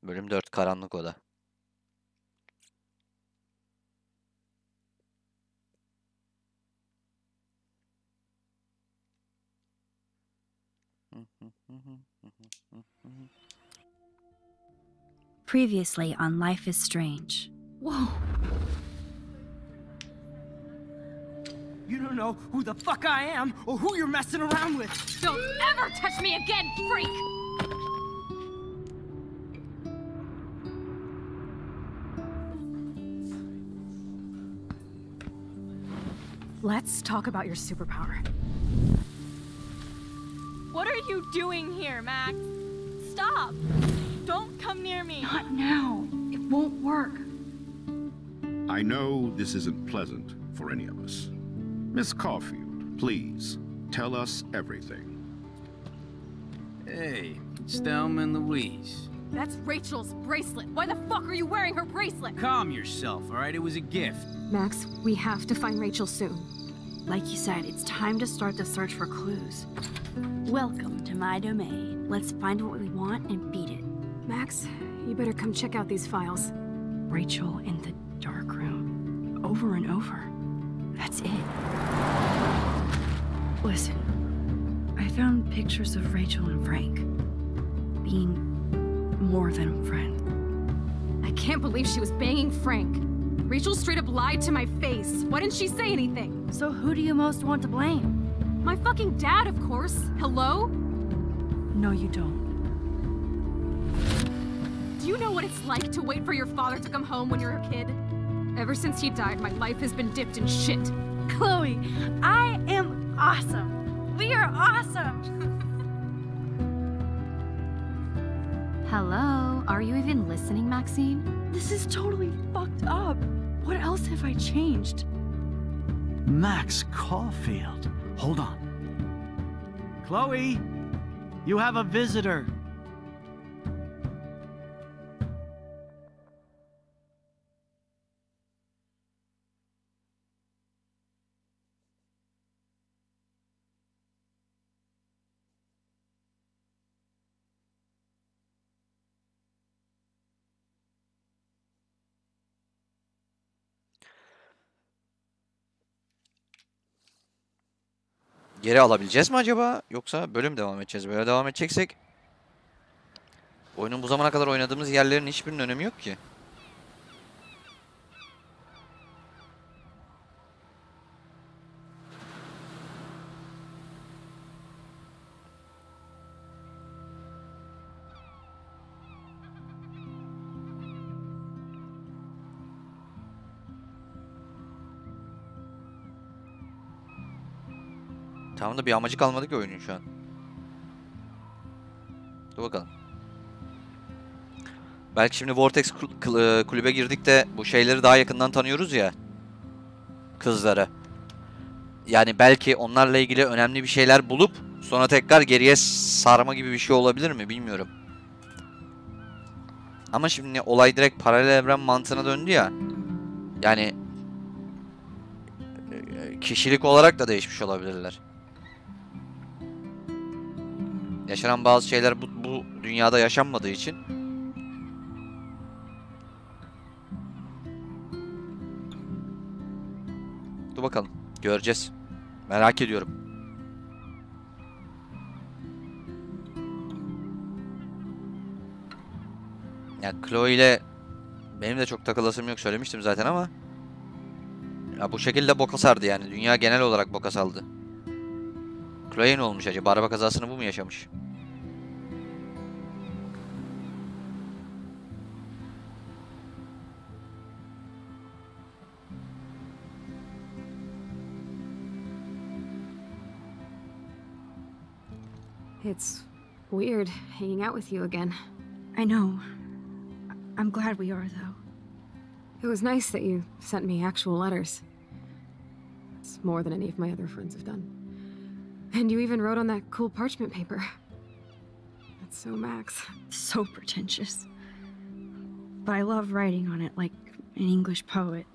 Bölüm 4 Karanlık Oda. Previously on Life is Strange. Whoa. You don't know who the fuck I am or who you're messing around with. Don't ever touch me again, freak! Let's talk about your superpower. What are you doing here, Max? Stop! Don't come near me! Not now. It won't work. I know this isn't pleasant for any of us. Miss Caulfield, please, tell us everything. Hey, it's Thelma and Louise. That's Rachel's bracelet. Why the fuck are you wearing her bracelet? Calm yourself, all right? It was a gift. Max, we have to find Rachel soon. Like you said, it's time to start the search for clues. Welcome to my domain. Let's find what we want and beat it. Max, you better come check out these files. Rachel in the dark room. Over and over. That's it. Listen, I found pictures of Rachel and Frank being more than a friend. I can't believe she was banging Frank. Rachel straight up lied to my face. Why didn't she say anything? So who do you most want to blame? My fucking dad, of course. Hello? No, you don't. Do you know what it's like to wait for your father to come home when you're a kid? Ever since he died, my life has been dipped in shit. Chloe, I am awesome. We are awesome. Hello? Are you even listening, Maxine? This is totally fucked up. What else have I changed? Max Caulfield. Hold on. Chloe, you have a visitor. Geri alabileceğiz mi acaba? Yoksa bölüm devam edeceğiz. Böyle devam edeceksek oyunun bu zamana kadar oynadığımız yerlerin hiçbirinin önemi yok ki. Tamam da bir amacı kalmadı ki oyunun şu an. Dur bakalım. Belki şimdi Vortex kulübe girdik de bu şeyleri daha yakından tanıyoruz ya. Kızları. Yani belki onlarla ilgili önemli bir şeyler bulup sonra tekrar geriye sarma gibi bir şey olabilir mi bilmiyorum. Ama şimdi olay direkt paralel evren mantığına döndü ya. Yani kişilik olarak da değişmiş olabilirler. Yaşanan bazı şeyler bu dünyada yaşanmadığı için dur bakalım. Göreceğiz. Merak ediyorum. Ya Chloe ile benim de çok takılasım yok, söylemiştim zaten ama ya bu şekilde boka sardı yani. Dünya genel olarak boka saldı. Chloe ne olmuş acaba? Araba kazasını bu mu yaşamış? It's weird hanging out with you again. I know. I'm glad we are, though. It was nice that you sent me actual letters. It's more than any of my other friends have done. And you even wrote on that cool parchment paper. That's so Max. So pretentious. But I love writing on it like an English poet.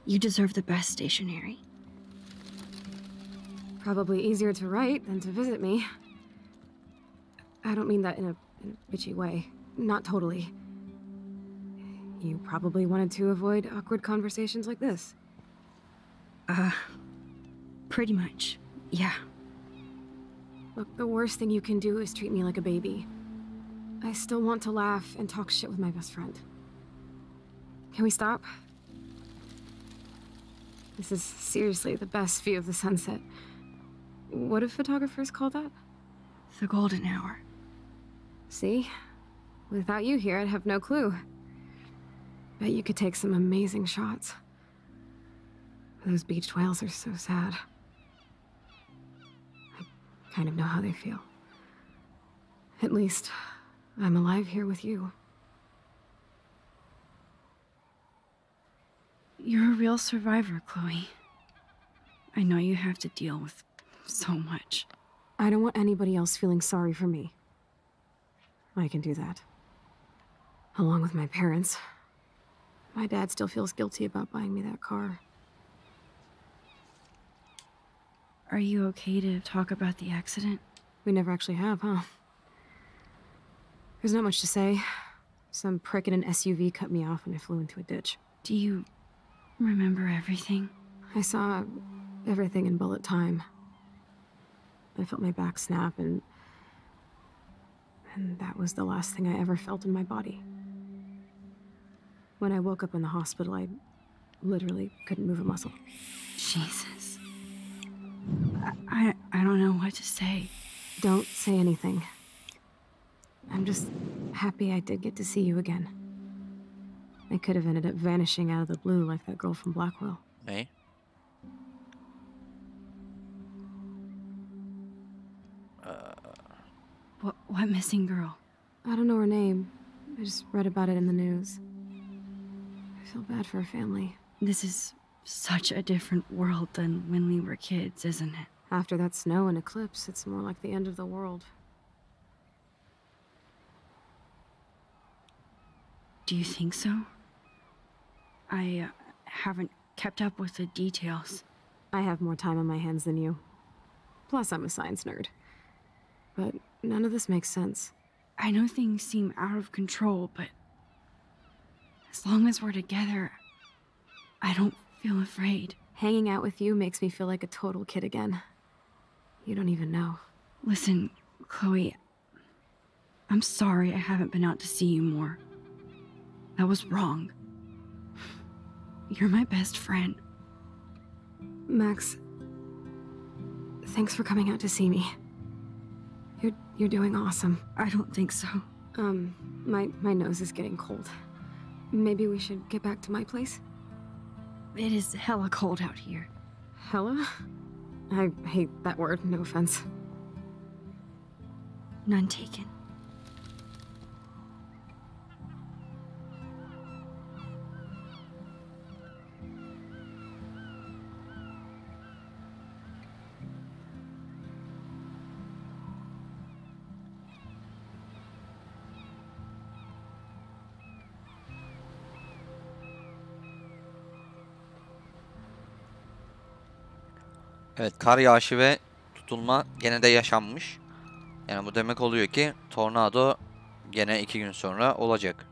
You deserve the best stationery. Probably easier to write than to visit me. I don't mean that in a bitchy way. not totally. You probably wanted to avoid awkward conversations like this. Pretty much, yeah. Look, the worst thing you can do is treat me like a baby. I still want to laugh and talk shit with my best friend. Can we stop? This is seriously the best view of the sunset. What do photographers call that? The golden hour. See? Without you here, I'd have no clue. Bet you could take some amazing shots. Those beached whales are so sad. I kind of know how they feel. At least, I'm alive here with you. You're a real survivor, Chloe. I know you have to deal with so much. I don't want anybody else feeling sorry for me. I can do that. Along with my parents. My dad still feels guilty about buying me that car. Are you okay to talk about the accident? We never actually have, huh? There's not much to say. Some prick in an SUV cut me off and I flew into a ditch. Do you remember everything? I saw everything in bullet time. I felt my back snap and that was the last thing I ever felt in my body. When I woke up in the hospital, I literally couldn't move a muscle. Jesus. I don't know what to say. Don't say anything. I'm just happy I did get to see you again. I could have ended up vanishing out of the blue like that girl from Blackwell. Ne? What missing girl? I don't know her name. I just read about it in the news. I feel bad for her family. This is such a different world than when we were kids, isn't it? After that snow and eclipse, it's more like the end of the world. Do you think so? I haven't kept up with the details. I have more time on my hands than you. Plus, I'm a science nerd. But none of this makes sense. I know things seem out of control, but as long as we're together, I don't feel afraid. Hanging out with you makes me feel like a total kid again. You don't even know. Listen, Chloe, I'm sorry I haven't been out to see you more. That was wrong. You're my best friend. Max, thanks for coming out to see me. You're doing awesome. I don't think so. My nose is getting cold. Maybe we should get back to my place? It is hella cold out here. Hella? I hate that word, no offense. None taken. Evet, kar yağışı ve tutulma gene de yaşanmış. Yani bu demek oluyor ki tornado gene 2 gün sonra olacak.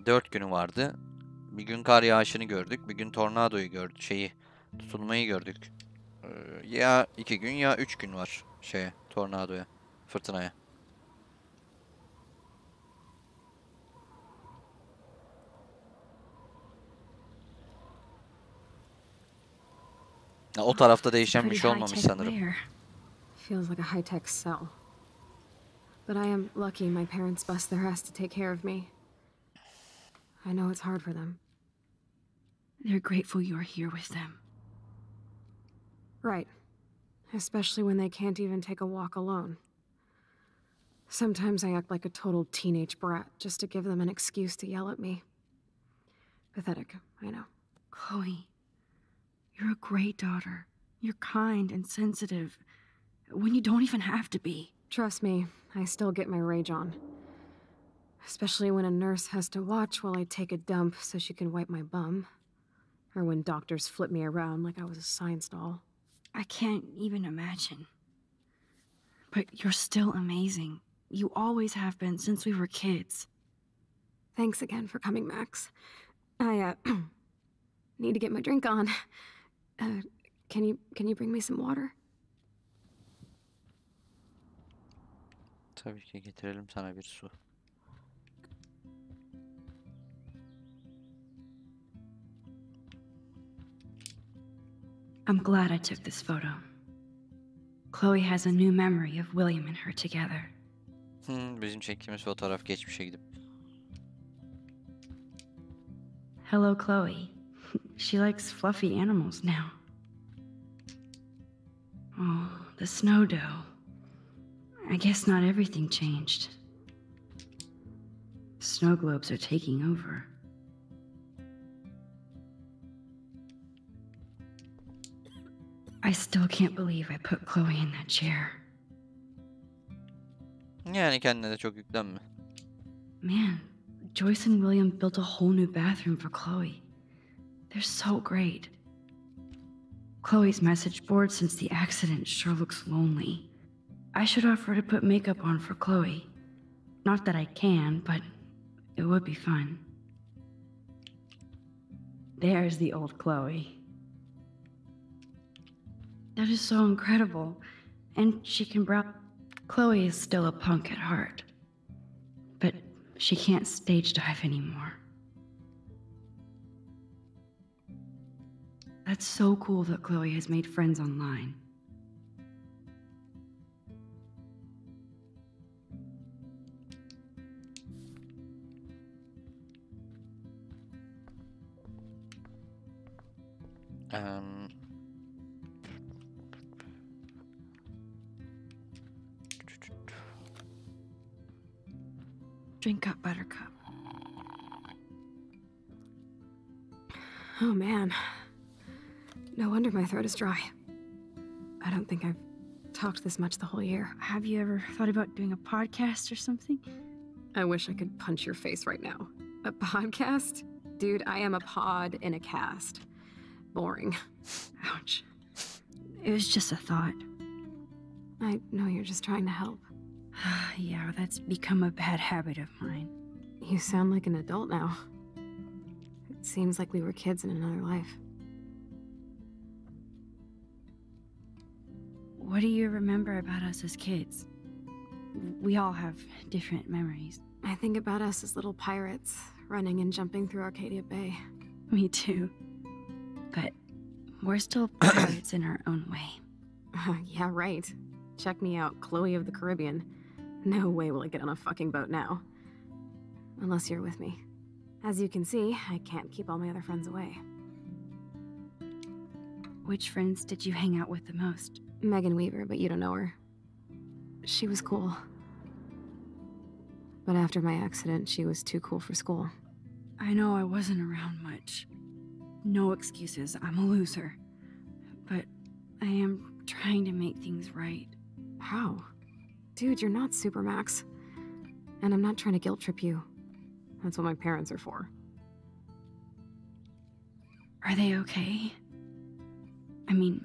4 günü vardı. Bir gün kar yağışını gördük. Bir gün tornadoyu gördük. Tutulmayı gördük. Ya 2 gün ya 3 gün var tornadoya, fırtınaya. O tarafta değişen bir şey olmamış sanırım. Feels like a high-tech cell. But I am lucky my parents bust their ass to take care of me. I know it's hard for them. They're grateful you're here with them. Right. Especially when they can't even take a walk alone. Sometimes I act like a total teenage brat just to give them an excuse to yell at me. Pathetic, I know. Chloe, you're a great daughter. You're kind and sensitive when you don't even have to be. Trust me, I still get my rage on. Especially when a nurse has to watch while I take a dump so she can wipe my bum. Or when doctors flip me around like I was a science doll. I can't even imagine. But you're still amazing. You always have been since we were kids. Thanks again for coming, Max. I, need to get my drink on. Can you bring me some water? Tabii ki getirelim sana bir su. I'm glad I took this photo. Chloe has a new memory of William and her together. Bizim çektiğimiz fotoğraf geçmişe gidip. Hello, Chloe. She likes fluffy animals now. Oh, the snow dough. I guess not everything changed. Snow globes are taking over. I still can't believe I put Chloe in that chair. Yani kendine de çok yüklenme. Man, Joyce and William built a whole new bathroom for Chloe. They're so great. Chloe's message board since the accident sure looks lonely. I should offer to put makeup on for Chloe. Not that I can, but it would be fun. There's the old Chloe. That is so incredible. And she can Chloe is still a punk at heart. But she can't stage dive anymore. That's so cool that Chloe has made friends online. Drink up, Buttercup. Oh man. No wonder my throat is dry. I don't think I've talked this much the whole year. Have you ever thought about doing a podcast or something? I wish I could punch your face right now. A podcast? Dude, I am a pod in a cast. Boring. Ouch. It was just a thought. I know you're just trying to help. Yeah, that's become a bad habit of mine. You sound like an adult now. It seems like we were kids in another life. What do you remember about us as kids? We all have different memories. I think about us as little pirates, running and jumping through Arcadia Bay. Me too. But we're still pirates in our own way. Yeah, right. Check me out, Chloe of the Caribbean. No way will I get on a fucking boat now. Unless you're with me. As you can see, I can't keep all my other friends away. Which friends did you hang out with the most? Megan Weaver, but you don't know her. She was cool. But after my accident, she was too cool for school. I know I wasn't around much. No excuses, I'm a loser. But I am trying to make things right. How? Dude, you're not Supermax. And I'm not trying to guilt trip you. That's what my parents are for. Are they okay? I mean,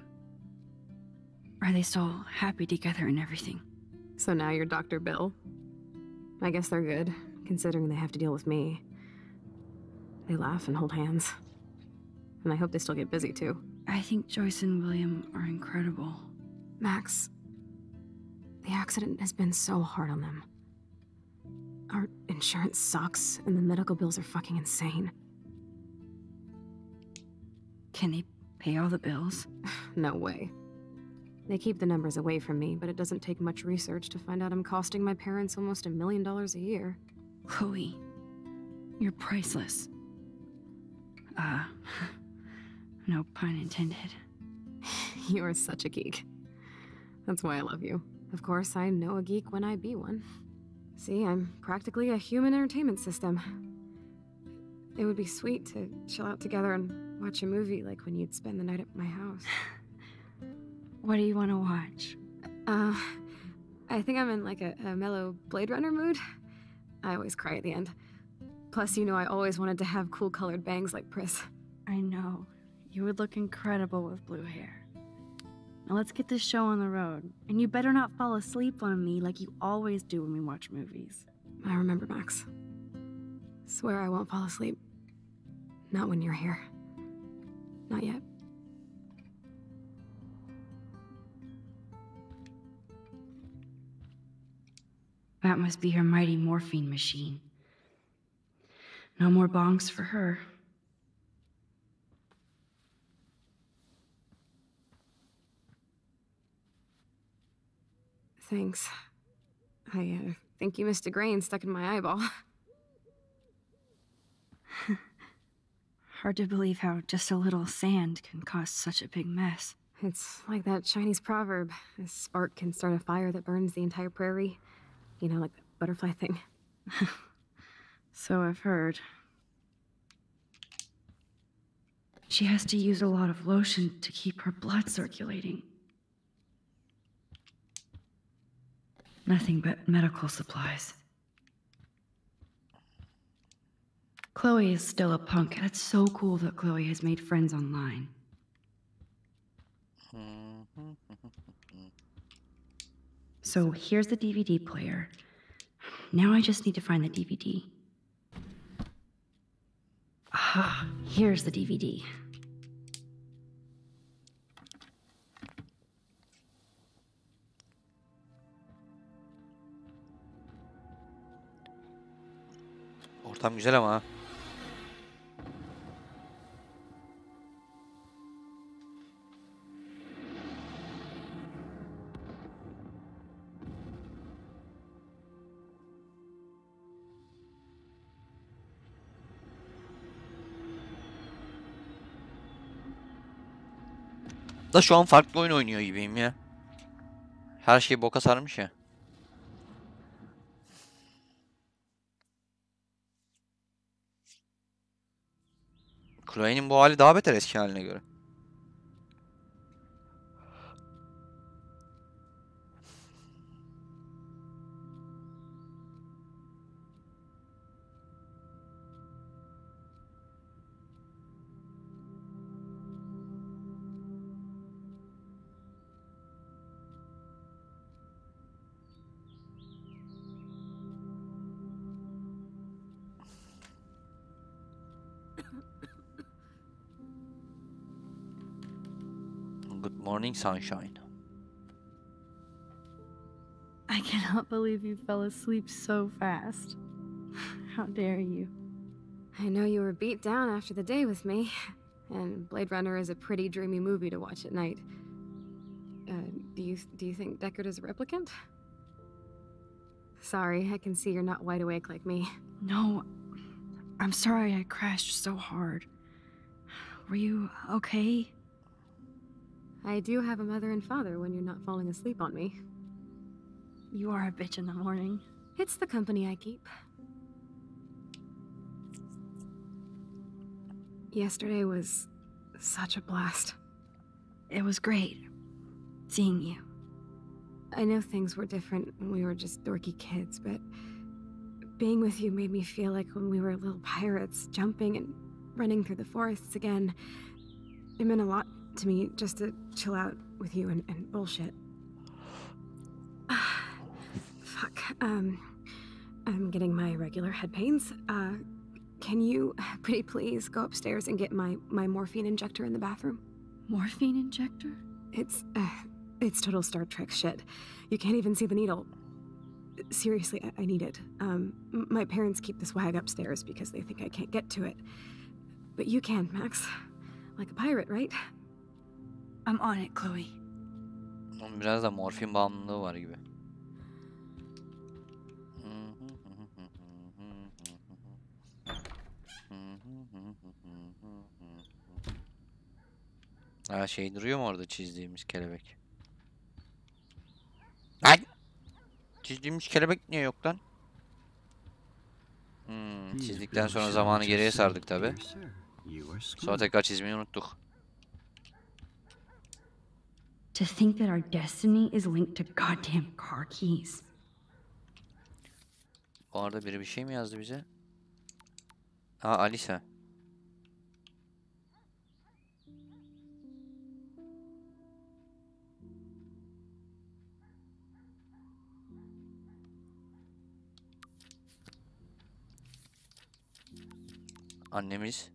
are they so happy together and everything? So now you're Dr. Bill? I guess they're good, considering they have to deal with me. They laugh and hold hands. And I hope they still get busy, too. I think Joyce and William are incredible. Max, the accident has been so hard on them. Our insurance sucks, and the medical bills are fucking insane. Can they pay all the bills? No way. They keep the numbers away from me, but it doesn't take much research to find out I'm costing my parents almost $1 million a year. Chloe, you're priceless. No pun intended. You are such a geek. That's why I love you. Of course, I know a geek when I be one. See, I'm practically a human entertainment system. It would be sweet to chill out together and watch a movie like when you'd spend the night at my house. What do you want to watch? I think I'm in like a mellow Blade Runner mood. I always cry at the end. Plus, you know I always wanted to have cool colored bangs like Pris. I know. You would look incredible with blue hair. Now let's get this show on the road. And you better not fall asleep on me like you always do when we watch movies. I remember, Max. Swear I won't fall asleep. Not when you're here. Not yet. That must be her mighty morphine machine. No more bongs for her. Thanks. I think you missed a grain stuck in my eyeball. Hard to believe how just a little sand can cause such a big mess. It's like that Chinese proverb. A spark can start a fire that burns the entire prairie. You know, like the butterfly thing. So I've heard. She has to use a lot of lotion to keep her blood circulating. Nothing but medical supplies. Chloe is still a punk, and it's so cool that Chloe has made friends online. So here's the DVD player. Now I just need to find the DVD. Aha, here's the DVD. Ortam güzel ama ha. Da şu an farklı oyun oynuyor gibiyim ya. Her şey boka sarmış ya. Chloe'nin bu hali daha beter eski haline göre. Good morning, sunshine. I cannot believe you fell asleep so fast. How dare you? I know you were beat down after the day with me, and Blade Runner is a pretty dreamy movie to watch at night. Do you think Deckard is a replicant? Sorry, I can see you're not wide awake like me. No, I'm sorry I crashed so hard. Were you okay? I do have a mother and father when you're not falling asleep on me. You are a bitch in the morning. It's the company I keep. Yesterday was such a blast. It was great seeing you. I know things were different when we were just dorky kids, but being with you made me feel like when we were little pirates, jumping and running through the forests again. It meant a lot to me just to chill out with you and bullshit. Fuck. I'm getting my regular head pains. Can you, pretty please, go upstairs and get my morphine injector in the bathroom? Morphine injector? It's total Star Trek shit. You can't even see the needle. Seriously, I need it. My parents keep the swag upstairs because they think I can't get to it. But you can, Max. Like a pirate, right? I'm on it, Chloe. Onun biraz da morfin bağımlılığı var gibi. Ha şey duruyor mu orada çizdiğimiz kelebek? Ay! Çizdiğimiz kelebek niye yok lan? Çizdikten sonra zamanı geriye sardık tabi. Sonra tekrar çizmeyi unuttuk. To think that our destiny is linked to goddamn car keys. Bu arada biri bir şey mi yazdı bize? Ha Alisa. Annemiz.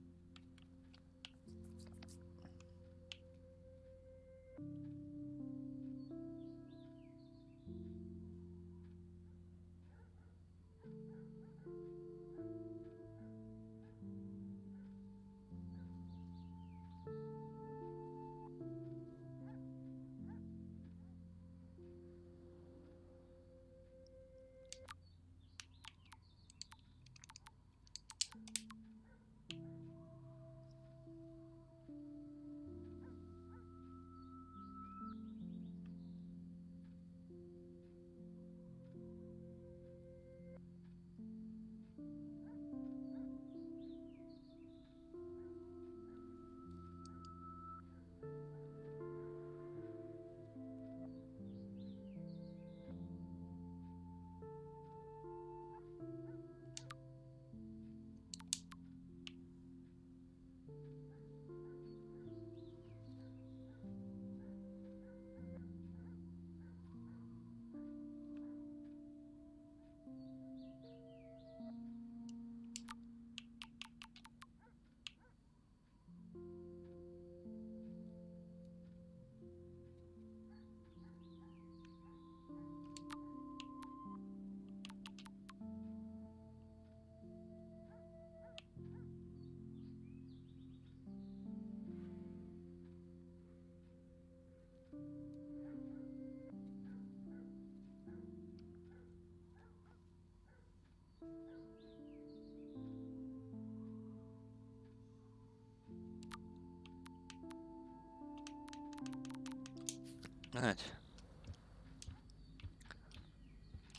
Evet.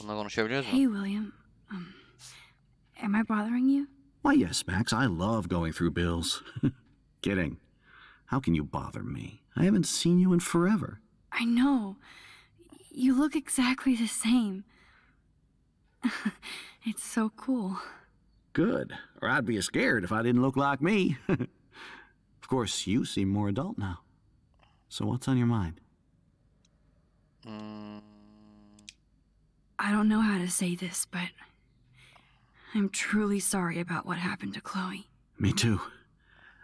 Bununla konuşabiliyoruz mu? Hey, William. Am I bothering you? Why, yes, Max. I love going through bills. Kidding. How can you bother me? I haven't seen you in forever. I know. You look exactly the same. It's so cool. Good. Or I'd be scared if I didn't look like me. Of course, you seem more adult now. So what's on your mind? I don't know how to say this, but I'm truly sorry about what happened to Chloe. Me too.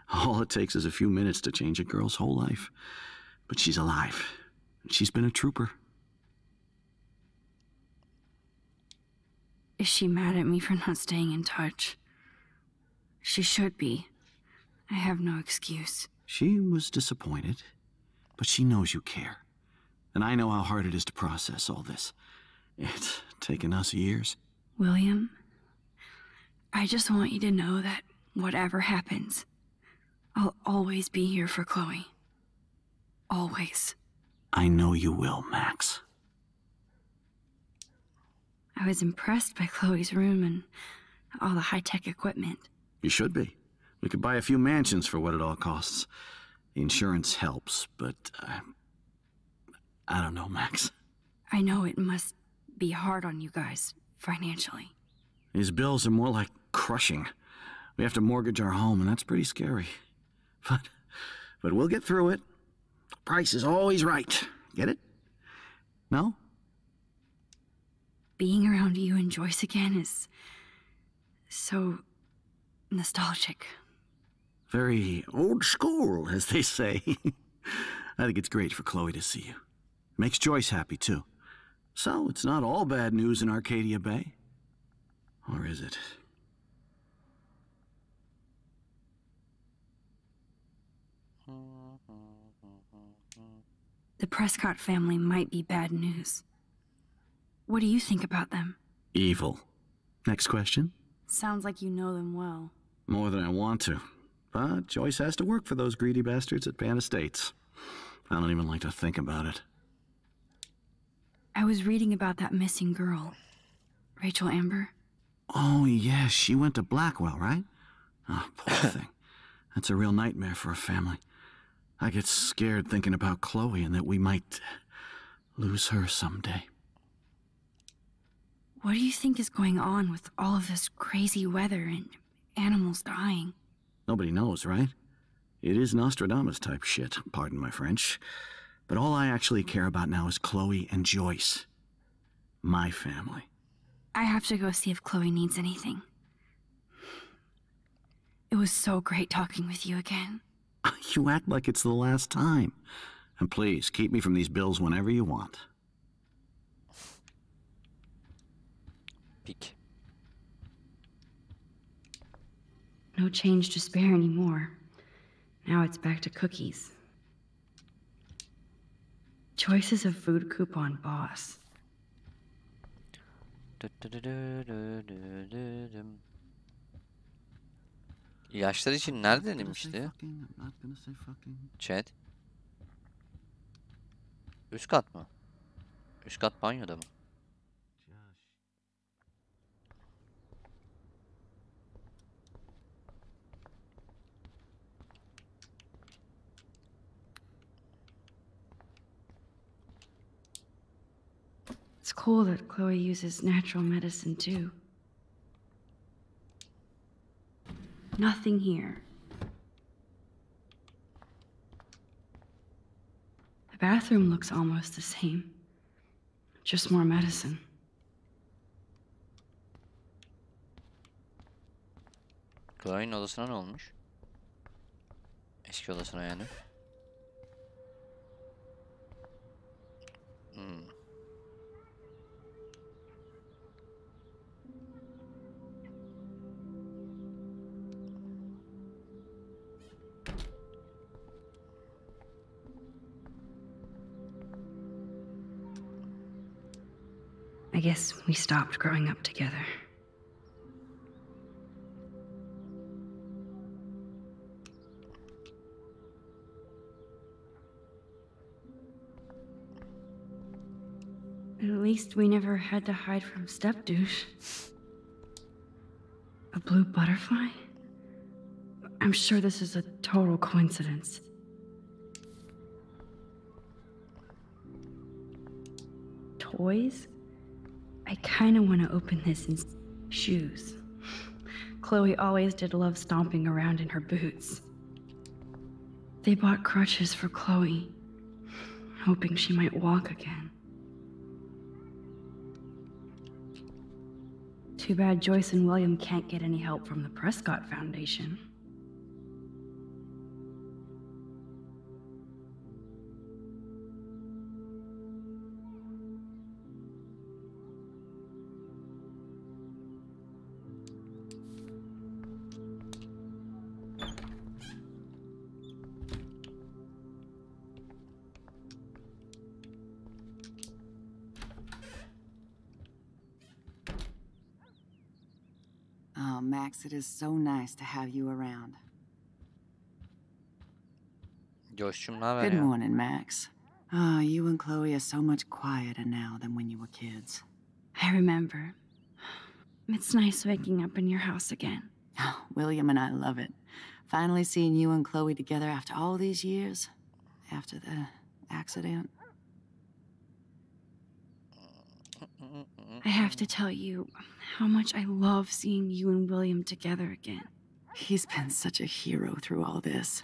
All it takes is a few minutes to change a girl's whole life. But she's alive. She's been a trooper. Is she mad at me for not staying in touch? She should be. I have no excuse. She was disappointed, but she knows you care. And I know how hard it is to process all this. It's taken us years. William, I just want you to know that whatever happens, I'll always be here for Chloe. Always. I know you will, Max. I was impressed by Chloe's room and all the high-tech equipment. You should be. We could buy a few mansions for what it all costs. The insurance helps, but I don't know, Max. I know it must be hard on you guys, financially. These bills are more like crushing. We have to mortgage our home, and that's pretty scary. But we'll get through it. The price is always right. Get it? No? Being around you and Joyce again is so nostalgic. Very old school, as they say. I think it's great for Chloe to see you. Makes Joyce happy, too. So, it's not all bad news in Arcadia Bay. Or is it? The Prescott family might be bad news. What do you think about them? Evil. Next question. Sounds like you know them well. More than I want to. But Joyce has to work for those greedy bastards at Pan Estates. I don't even like to think about it. I was reading about that missing girl. Rachel Amber. Oh, yeah, she went to Blackwell, right? Oh, poor thing. That's a real nightmare for a family. I get scared thinking about Chloe and that we might lose her someday. What do you think is going on with all of this crazy weather and animals dying? Nobody knows, right? It is Nostradamus type shit, pardon my French. But all I actually care about now is Chloe and Joyce. My family. I have to go see if Chloe needs anything. It was so great talking with you again. You act like it's the last time. And please, keep me from these bills whenever you want. Pik. No change to spare anymore. Now it's back to cookies. Choices of food coupon boss. İlaçlar için nerede demişti? Chat. Üst kat mı? Üst kat banyoda mı? It's cool that Chloe uses natural medicine too. Nothing here. The bathroom looks almost the same. Just more medicine. Chloe'nin odasına ne olmuş? Eski odasına yani. I guess we stopped growing up together. At least we never had to hide from step-douche. A blue butterfly? I'm sure this is a total coincidence. Toys? I kinda wanna open this in shoes. Chloe always did love stomping around in her boots. They bought crutches for Chloe, hoping she might walk again. Too bad Joyce and William can't get any help from the Prescott Foundation. Oh, Max, it is so nice to have you around. Coşçum, ne haber Good ya? morning, Max. Oh, you and Chloe are so much quieter now than when you were kids. I remember. It's nice waking up in your house again. Oh, William and I love it. Finally seeing you and Chloe together after all these years. After the accident. I have to tell you how much I love seeing you and William together again. He's been such a hero through all this.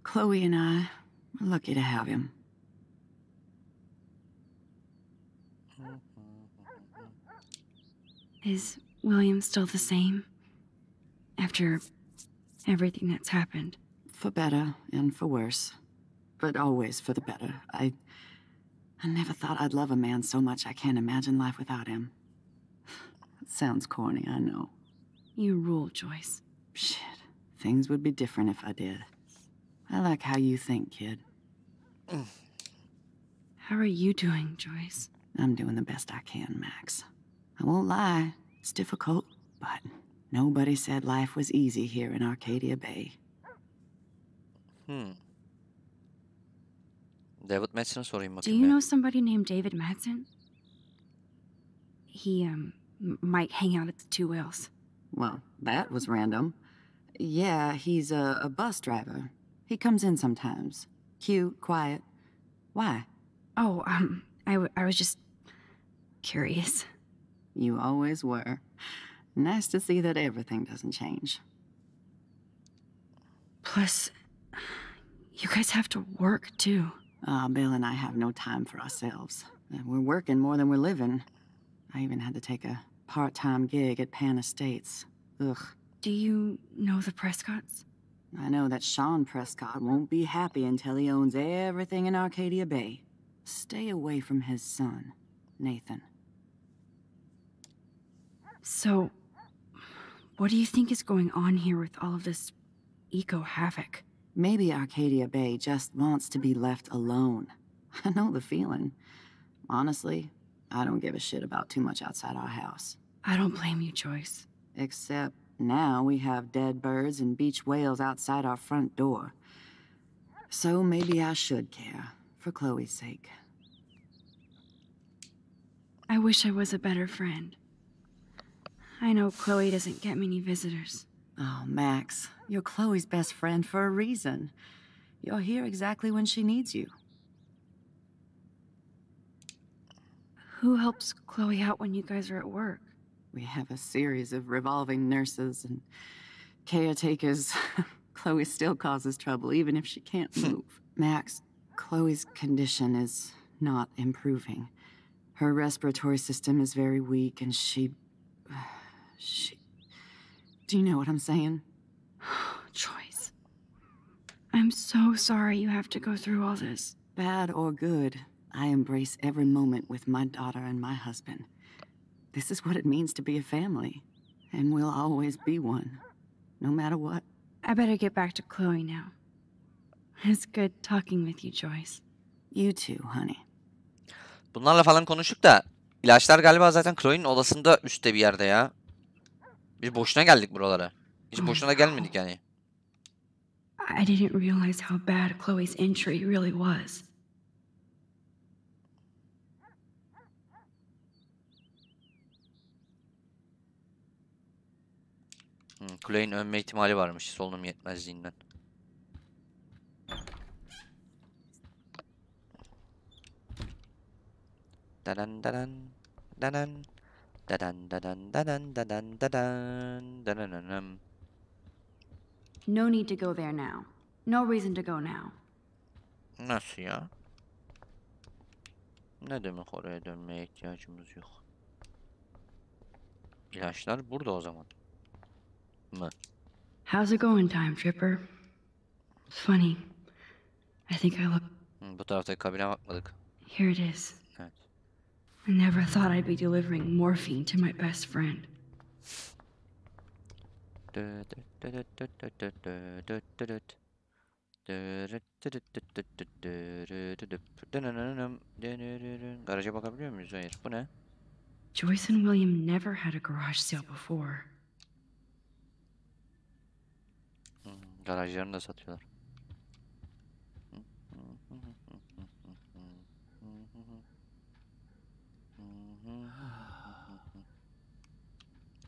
Chloe and I are lucky to have him. Is William still the same? After everything that's happened? For better and for worse. But always for the better. I never thought I'd love a man so much I can't imagine life without him. It sounds corny, I know. You rule, Joyce. Shit. Things would be different if I did. I like how you think, kid. How are you doing, Joyce? I'm doing the best I can, Max. I won't lie. It's difficult, but nobody said life was easy here in Arcadia Bay. David Madsen'a sorayım Do bakayım. you ya. know somebody named David Madsen? He, might hang out at the Two Whales. Well, that was random. Yeah, he's a bus driver. He comes in sometimes. Cute, quiet. Why? Oh, I was just curious. You always were. Nice to see that everything doesn't change. Plus, you guys have to work, too. Bill and I have no time for ourselves. We're working more than we're living. I even had to take a part-time gig at Pan Estates. Ugh. Do you know the Prescotts? I know that Sean Prescott won't be happy until he owns everything in Arcadia Bay. Stay away from his son, Nathan. So, what do you think is going on here with all of this eco-havoc? Maybe Arcadia Bay just wants to be left alone. I know the feeling. Honestly, I don't give a shit about too much outside our house. I don't blame you, Joyce. Except now we have dead birds and beach whales outside our front door. So maybe I should care, for Chloe's sake. I wish I was a better friend. I know Chloe doesn't get many visitors. Oh, Max, you're Chloe's best friend for a reason. You're here exactly when she needs you. Who helps Chloe out when you guys are at work? We have a series of revolving nurses and caretakers. Chloe still causes trouble, even if she can't move. Max, Chloe's condition is not improving. Her respiratory system is very weak, and she... Do you know what I'm saying? Joyce. I'm so sorry you have to go through all this. Bad or good, I embrace every moment with my daughter and my husband. This is what it means to be a family, and we'll always be one, no matter what. I better get back to Chloe now. It's good talking with you, Joyce. You too, honey. Bunlarla falan konuştuk da ilaçlar galiba zaten Chloe'nin odasında üstte bir yerde ya. Biz boşuna geldik buralara. Hiç boşuna gelmedik yani. I didn't realize how bad Chloe's injury really was. Chloe'nin ölme ihtimali varmış solunum yetmezliğinden. Dadan dadan dadan dadan dadan dadan dadan dadan dadan. No need to go there now. No reason to go now. Nasıl ya? Ne demek oraya dönmeye ihtiyacımız yok? İlaçlar burada o zaman. Mı? How's it going, Time Tripper? Funny. I think I look... Bu taraftaki kabine bakmadık. Here it is. Evet. I never thought I'd be delivering morphine to my best friend. Garaja bakabiliyor muyuz? Hayır. Bu ne? Joyce and William never had a garage sale before. Garajlarını da satıyorlar.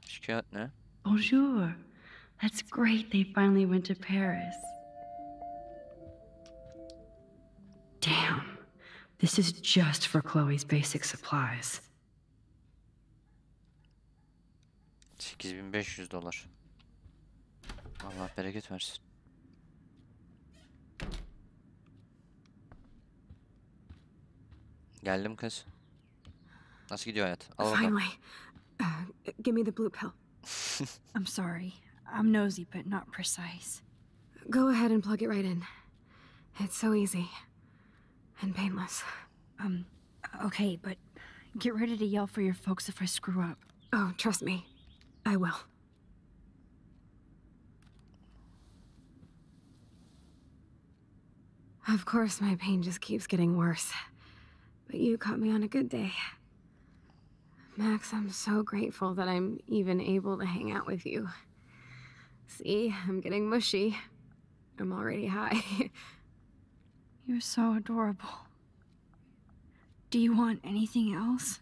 Şikayet ne? Bonjour. That's great they finally went to Paris. Damn. This is just for Chloe's basic supplies. $8.500. Allah bereket versin. Geldim kız. Nasıl gidiyor hayat? Al bakalım. Finally. Give me the blue pill. I'm sorry. I'm nosy but not precise. Go ahead and plug it right in. It's so easy. And painless. Okay, but get ready to yell for your folks if I screw up. Oh, trust me. I will. Of course, my pain just keeps getting worse. But you caught me on a good day. Max, I'm so grateful that I'm even able to hang out with you. See, I'm getting mushy. I'm already high. You're so adorable. Do you want anything else?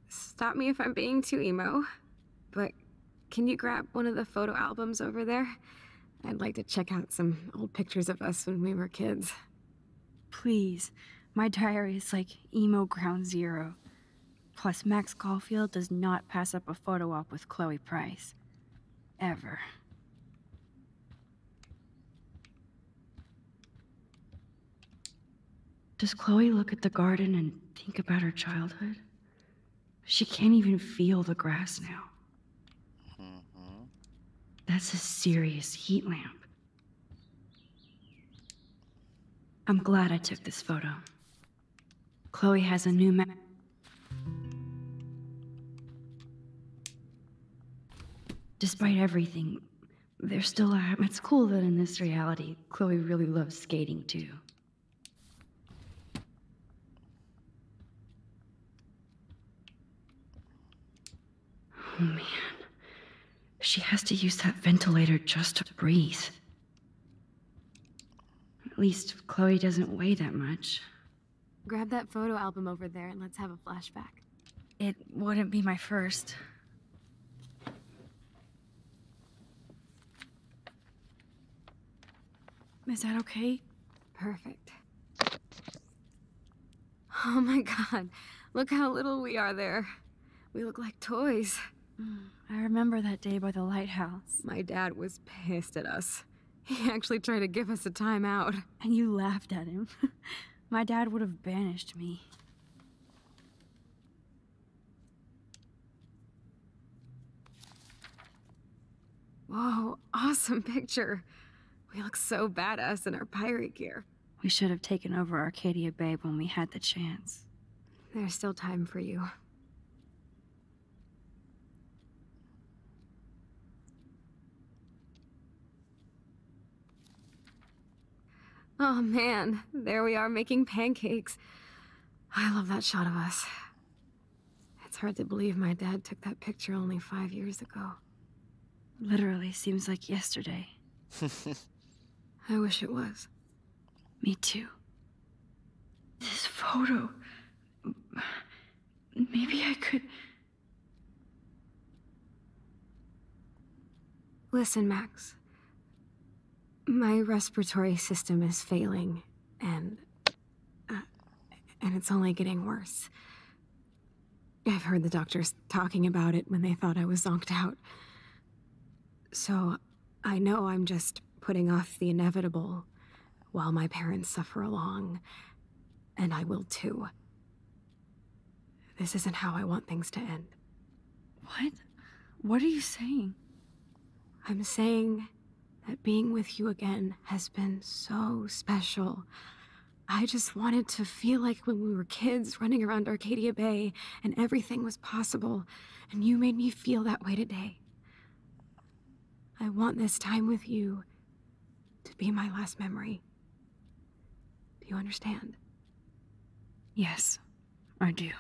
Stop me if I'm being too emo, but can you grab one of the photo albums over there? I'd like to check out some old pictures of us when we were kids. Please. My diary is like emo ground zero. Plus, Max Caulfield does not pass up a photo op with Chloe Price. Ever. Does Chloe look at the garden and think about her childhood? She can't even feel the grass now. That's a serious heat lamp. I'm glad I took this photo. Chloe has a new Despite everything, there's still it's cool that in this reality, Chloe really loves skating too. Oh man. She has to use that ventilator just to breathe. At least Chloe doesn't weigh that much. Grab that photo album over there and let's have a flashback. It wouldn't be my first. Is that okay? Perfect. Oh my god, look how little we are there. We look like toys. I remember that day by the lighthouse. My dad was pissed at us. He actually tried to give us a timeout. And you laughed at him. My dad would have banished me. Whoa, awesome picture. We look so badass in our pirate gear. We should have taken over Arcadia Bay when we had the chance. There's still time for you. Oh man, there we are making pancakes. I love that shot of us. It's hard to believe my dad took that picture only 5 years ago. Literally seems like yesterday. I wish it was. Me too. This photo... Maybe I could... Listen, Max. My respiratory system is failing, and it's only getting worse. I've heard the doctors talking about it when they thought I was zonked out. So, I know I'm just putting off the inevitable while my parents suffer along, and I will too. This isn't how I want things to end. What? What are you saying? I'm saying that being with you again has been so special. I just wanted to feel like when we were kids running around Arcadia Bay and everything was possible, and you made me feel that way today. I want this time with you to be my last memory. Do you understand? Yes, I do.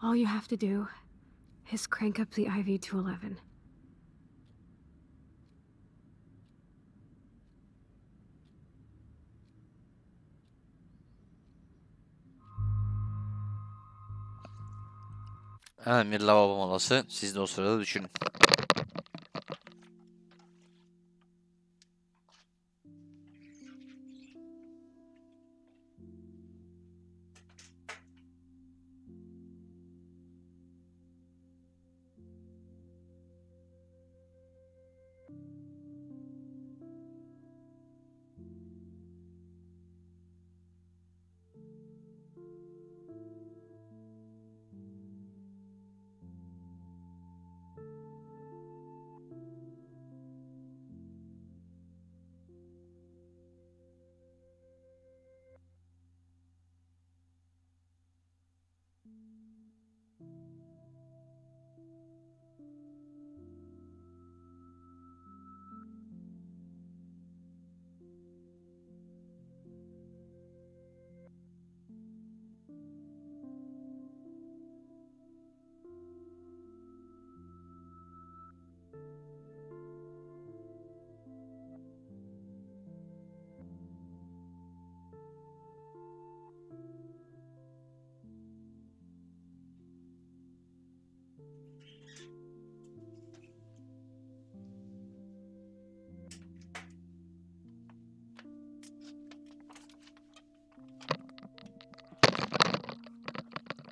All you have to do is crank up the IV to 11. Hemen bir lavabo molası. Siz de o sırada düşünün.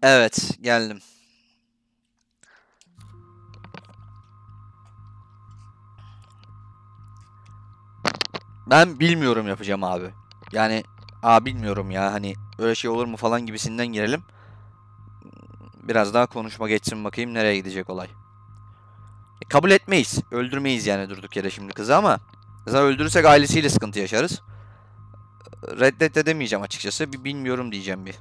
Evet, geldim. Ben bilmiyorum yapacağım abi. Yani bilmiyorum ya, hani öyle şey olur mu falan gibisinden girelim. Biraz daha konuşma geçsin, bakayım nereye gidecek olay. Kabul etmeyiz. Öldürmeyiz yani durduk yere şimdi kızı ama zaten öldürürsek ailesiyle sıkıntı yaşarız. Reddet demeyeceğim açıkçası. Bir bilmiyorum diyeceğim bir.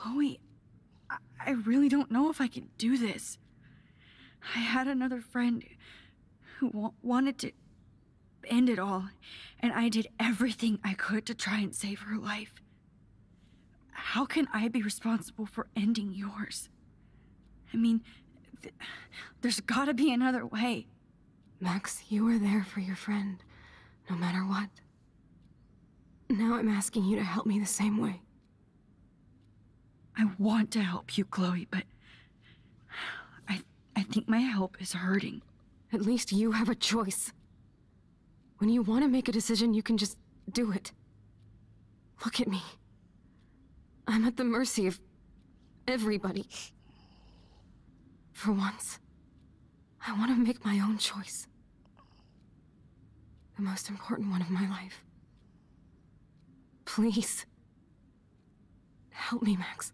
Chloe, I really don't know if I can do this. I had another friend who wanted to end it all, and I did everything I could to try and save her life. How can I be responsible for ending yours? I mean, there's gotta be another way. Max, you were there for your friend, no matter what. Now I'm asking you to help me the same way. I want to help you, Chloe, but I think my help is hurting. At least you have a choice. When you want to make a decision, you can just do it. Look at me. I'm at the mercy of everybody. For once, I want to make my own choice. The most important one of my life. Please. Help me, Max.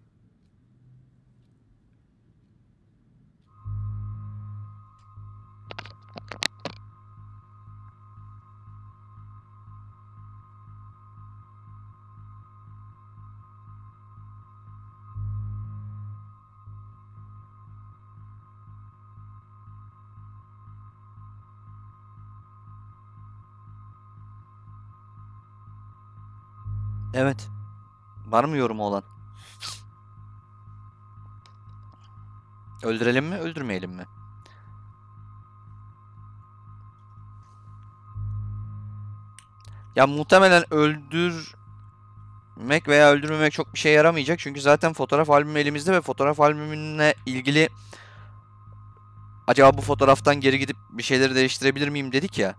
Evet. Var mı yorumu olan? Öldürelim mi, öldürmeyelim mi? Ya muhtemelen öldürmek veya öldürmemek çok bir şey yaramayacak. Çünkü zaten fotoğraf albümü elimizde ve fotoğraf albümüne ilgili acaba bu fotoğraftan geri gidip bir şeyleri değiştirebilir miyim dedik ya.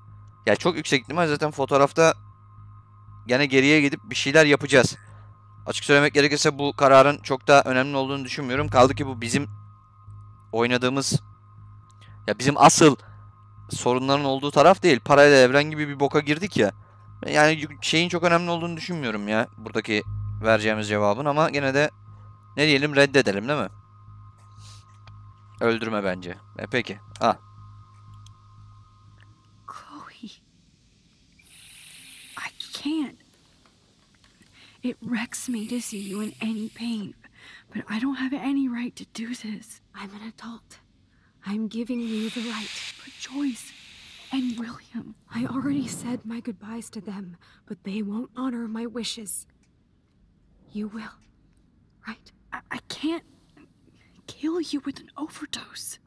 Ya çok yüksek ihtimal zaten fotoğrafta gene geriye gidip bir şeyler yapacağız. Açık söylemek gerekirse bu kararın çok da önemli olduğunu düşünmüyorum. Kaldı ki bu bizim oynadığımız, ya bizim asıl sorunların olduğu taraf değil. Paralel evren gibi bir boka girdik ya. Yani şeyin çok önemli olduğunu düşünmüyorum ya buradaki vereceğimiz cevabın, ama gene de ne diyelim, reddedelim değil mi? Öldürme bence. Peki. Ah. Chloe, I can't. It wrecks me to see you in any pain, but I don't have any right to do this. I'm an adult. I'm giving you the right. But Joyce and William, I already said my goodbyes to them, but they won't honor my wishes. You will, right? I can't kill you with an overdose.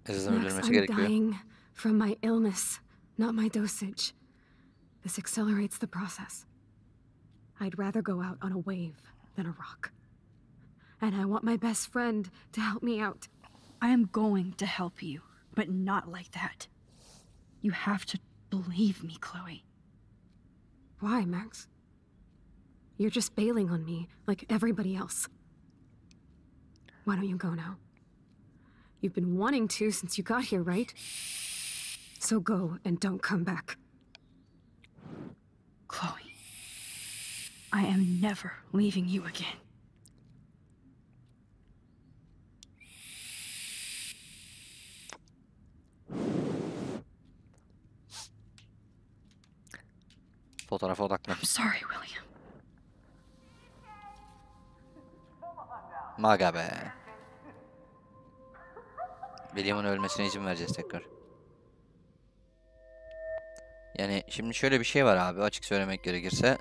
Max, I'm dying from my illness, not my dosage. This accelerates the process. I'd rather go out on a wave than a rock. And I want my best friend to help me out. I am going to help you, but not like that. You have to believe me, Chloe. Why, Max? You're just bailing on me like everybody else. Why don't you go now? You've been wanting to since you got here, right? So go and don't come back. Chloe, I am never leaving you again. Fotoğrafa odaklan. I'm sorry, William. Maga be. William'ın ölmesine izin vereceğiz tekrar. Yani şimdi şöyle bir şey var abi, açık söylemek gerekirse.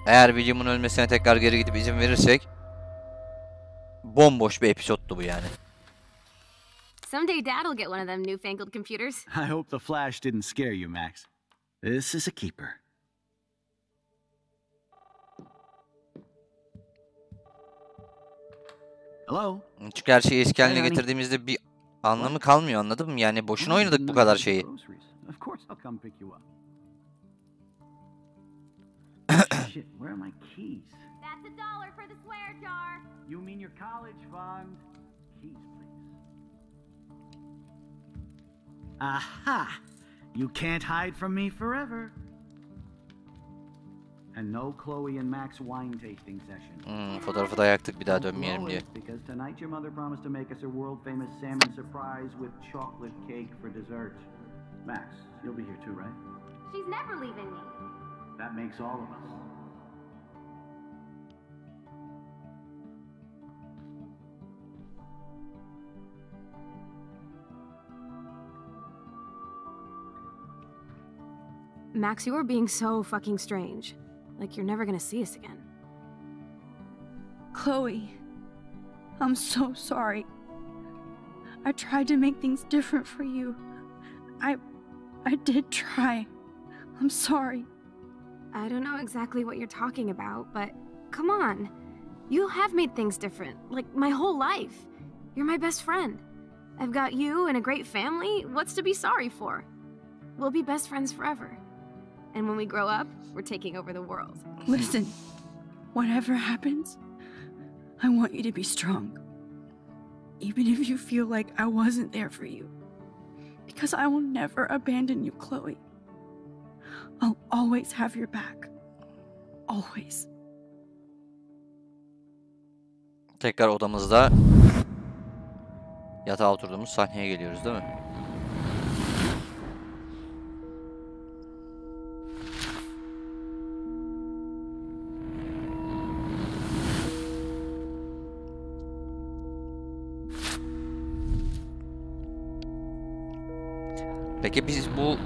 Eğer William'ın ölmesine tekrar geri gidip izin verirsek bomboş bir episoddu bu yani. Someday Dad'll get one of them newfangled computers. I hope the flash didn't scare you, Max. This is a keeper. Hello? Çünkü her şeyi eski haline getirdiğimizde bir anlamı kalmıyor, anladın mı? Yani boşuna oynadık bu kadar şeyi. Of course I'll come pick you up. Shit, where are my keys? That's $1 for the swear jar. You mean your college fund? Keys, please. Aha! You can't hide from me forever. And no Chloe and Max wine tasting session. Fotoğrafı da yaktık bir daha dönmeyelim diye. Because Tonight your mother promised to make us a world-famous salmon surprise with chocolate cake for dessert. Max, you'll be here too, right? She's never leaving me. That makes all of us. Max, you are being so fucking strange. Like you're never gonna see us again. Chloe, I'm so sorry. I tried to make things different for you. I did try. I'm sorry. I don't know exactly what you're talking about, but come on. You have made things different, like my whole life. You're my best friend. I've got you and a great family. What's to be sorry for? We'll be best friends forever. And when we grow up, we're taking over the world. Listen, whatever happens, I want you to be strong. Even if you feel like I wasn't there for you. Because I will never abandon you, Chloe. I'll always have your back. Always. Tekrar odamızda yatağa oturduğumuz sahneye geliyoruz değil mi? Peki biz bu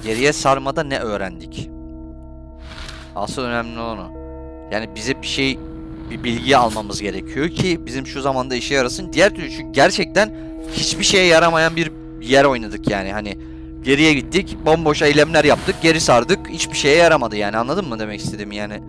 geriye sarmada ne öğrendik? Asıl önemli olan o. Yani bize bir bilgi almamız gerekiyor ki bizim şu zamanda işe yarasın. Diğer türlü çünkü gerçekten hiçbir şeye yaramayan bir yer oynadık yani. Hani geriye gittik, bomboş eylemler yaptık, geri sardık, hiçbir şeye yaramadı yani. Anladın mı demek istediğimi yani?